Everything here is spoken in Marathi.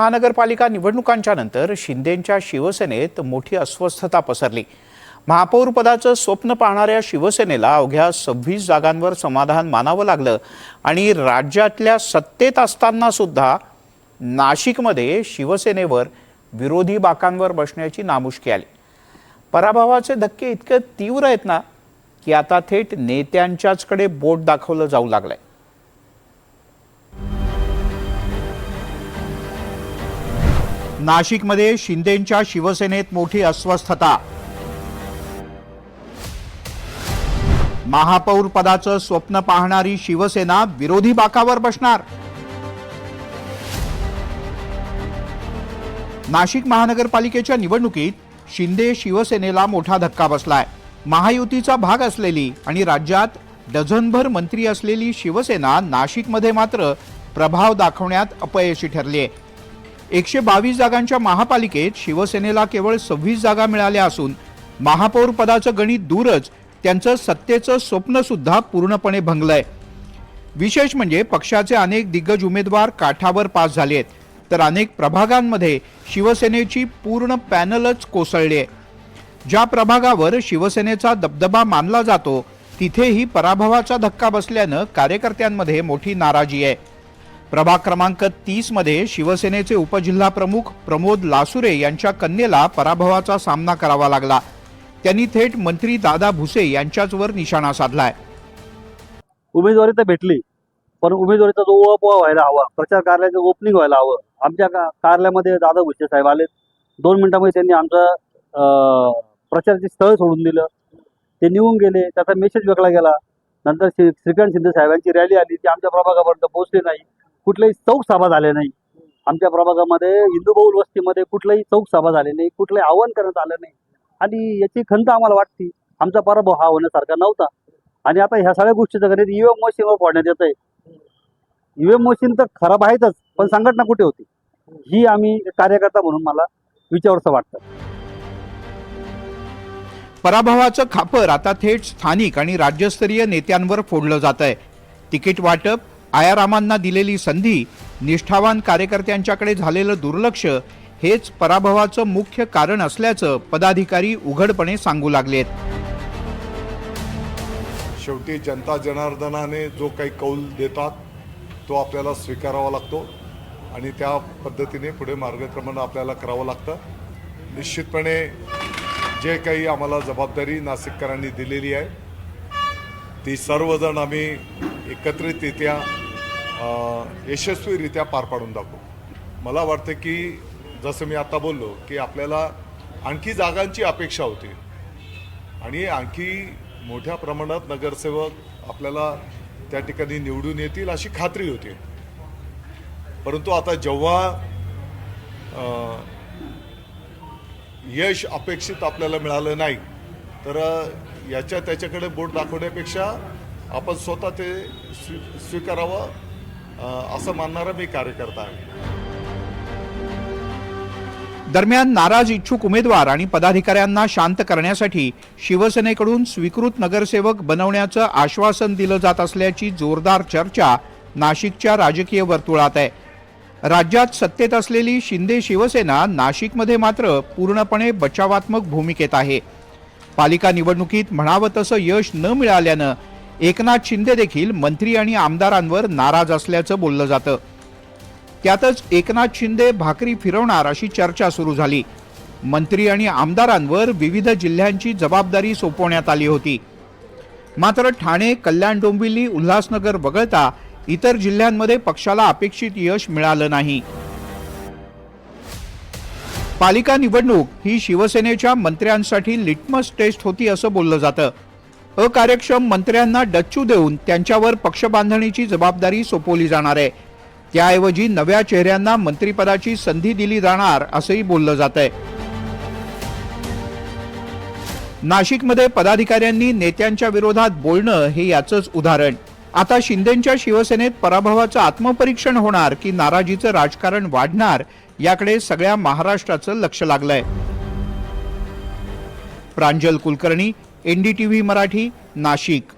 महानगरपालिका निवडणुकांच्या नंतर शिंदेंच्या शिवसेनेत मोठी अस्वस्थता पसरली। महापौर पदाचं स्वप्न पाहणाऱ्या शिवसेनेला अवघ्या 26 जागांवर समाधान मानावं लागलं आणि राज्यातल्या सत्तेत असताना सुद्धा नाशिकमध्ये शिवसेनेवर विरोधी बाकांवर बसण्याची नामुष्की आली। पराभवाचे धक्के इतके तीव्र आहेत ना की आता थेट नेत्यांच्याचकडे बोट दाखवलं जाऊ लागलंय। नाशिकमध्ये शिंदेंच्या शिवसेनेत मोठी अस्वस्थता। महापौर पदाचं स्वप्न पाहणारी शिवसेना विरोधी बाकावर बसणार। नाशिक महानगरपालिकेच्या निवडणुकीत शिंदे शिवसेनेला मोठा धक्का बसलाय। महायुतीचा भाग असलेली आणि राज्यात डझनभर मंत्री असलेली शिवसेना नाशिकमध्ये मात्र प्रभाव दाखवण्यात अपयशी ठरली आहे। 122 जागांच्या महापालिकेत शिवसेनेला केवळ 26 जागा मिळाल्या असून महापौर पदाचं गणित दूरच, त्यांचं सत्तेचं स्वप्न सुद्धा पूर्णपणे भंगलंय। विशेष म्हणजे पक्षाचे अनेक दिग्गज उमेदवार काठावर पास झाले आहेत, तर अनेक प्रभागांमध्ये शिवसेनेची पूर्ण पॅनलच कोसळली आहे। ज्या प्रभागावर शिवसेनेचा दबदबा मानला जातो तिथेही पराभवाचा धक्का बसल्यानं कार्यकर्त्यांमध्ये मोठी नाराजी आहे। प्रभाग क्रमांक 30 मध्ये शिवसेनेचे उपजिल्हा प्रमुख प्रमोद लासुरे यांच्या कन्येला पराभवाचा सामना करावा लागला। त्यांनी थेट मंत्री दादा भुसे यांच्याचवर निशाणा साधलाय। उमेदवारी तर भेटली, पण उमेदवारीचा जो उहापोह व्हायला हवा, प्रचार कार्यालयाचं ओपनिंग व्हायला हवं। आमच्या कार्यालयामध्ये दादा भुसे साहेब आले, 2 मिनिटांमध्ये त्यांनी आमचं प्रचाराचे स्थळ सोडून दिलं, ते निघून गेले। त्याचा मेसेज वेगळा गेला। नंतर श्रीकांत शिंदे साहेबांची रॅली आली, ती आमच्या प्रभागापर्यंत पोहोचली नाही। कुठलेही चौक सभा झाले नाही आमच्या प्रभागामध्ये, हिंदू बहुल वस्तीमध्ये कुठलेही चौक सभा झाले नाही, कुठलंही आवाहन करण्यात आलं नाही आणि याची खंत आम्हाला वाटते। आमचा पराभव हा होण्यासारखा नव्हता आणि आता ह्या सगळ्या गोष्टीचं गणित ईव्हीएम मशीनवर फोडण्यात येत आहे। ईव्हीएम मशीन तर खराब आहेतच, पण संघटना कुठे होती ही आम्ही कार्यकर्ता म्हणून मला विचारावंसं वाटतं। पराभवाचं खापर आता थेट स्थानिक आणि राज्यस्तरीय नेत्यांवर फोडलं जात आहे। तिकीट वाटप, आयारामांना दिलेली संधी, निष्ठावान कार्यकर्त्यांच्याकडे झालेलं दुर्लक्ष हेच पराभवाचं मुख्य कारण असल्याचं पदाधिकारी उघडपणे सांगू लागलेत। शेवटी जनता जनार्दनाने जो काही कौल देतात तो आपल्याला स्वीकारावा लागतो आणि त्या पद्धतीने पुढे मार्गक्रमण आपल्याला करावं लागतं। निश्चितपणे जे काही आम्हाला जबाबदारी नाशिककरांनी दिलेली आहे ती सर्वजण आम्ही एकत्रितरित्या यशस्वीरित्या पार पाडून दाखवू। मला वाटतं की जसं मी आता बोललो की आपल्याला आणखी जागांची अपेक्षा होती आणि आणखी मोठ्या प्रमाणात नगरसेवक आपल्याला त्या ठिकाणी निवडून येतील अशी खात्री होती। परंतु आता जेव्हा यश अपेक्षित आपल्याला मिळालं नाही तर त्याच्याकडे बोट दाखवण्यापेक्षा आपण स्वतः ते स्वीकारावं असं मानणारा मी कार्यकर्ता आहे। दरम्यान नाराज इच्छुक उमेदवार आणि पदाधिकाऱ्यांना शांत करण्यासाठी शिवसेनेकडून स्वीकृत नगरसेवक बनवण्याचं आश्वासन दिलं जात असल्याची जोरदार चर्चा नाशिकच्या राजकीय वर्तुळात आहे। राज्यात सत्तेत असलेली शिंदे शिवसेना नाशिकमध्ये मात्र पूर्णपणे बचावात्मक भूमिकेत आहे। पालिका निवडणुकीत म्हणावं तसं यश न मिळाल्यानं एकनाथ शिंदे देखील मंत्री आणि आमदारांवर नाराज असल्याचं बोललं जातं। त्यातच एकनाथ शिंदे भाकरी फिरवणार अशी चर्चा सुरू झाली। मंत्री आणि आमदारांवर विविध जिल्ह्यांची जबाबदारी सोपवण्यात आली होती, मात्र ठाणे, कल्याण, डोंबिवली, उल्हासनगर वगळता इतर जिल्ह्यांमध्ये पक्षाला अपेक्षित यश मिळालं नाही। पालिका निवडणूक ही शिवसेनेच्या मंत्र्यांसाठी लिटमस टेस्ट होती असं बोललं जातं। अकार्यक्षम मंत्र्यांना डच्चू देऊन त्यांच्यावर पक्षबांधणीची जबाबदारी सोपवली जाणार आहे, त्याऐवजी नव्या चेहऱ्यांना मंत्रिपदाची संधी दिली जाणार असंही बोललं जातंय। नाशिकमध्ये पदाधिकाऱ्यांनी नेत्यांच्या विरोधात बोलणं हे याचंच उदाहरण। आता शिंदेंच्या शिवसेनेत पराभवाचं आत्मपरीक्षण होणार की नाराजीचं राजकारण वाढणार याकडे सगळ्या महाराष्ट्राचं लक्ष लागलंय। प्रांजल कुलकर्णी, NDTV मराठी, नाशिक।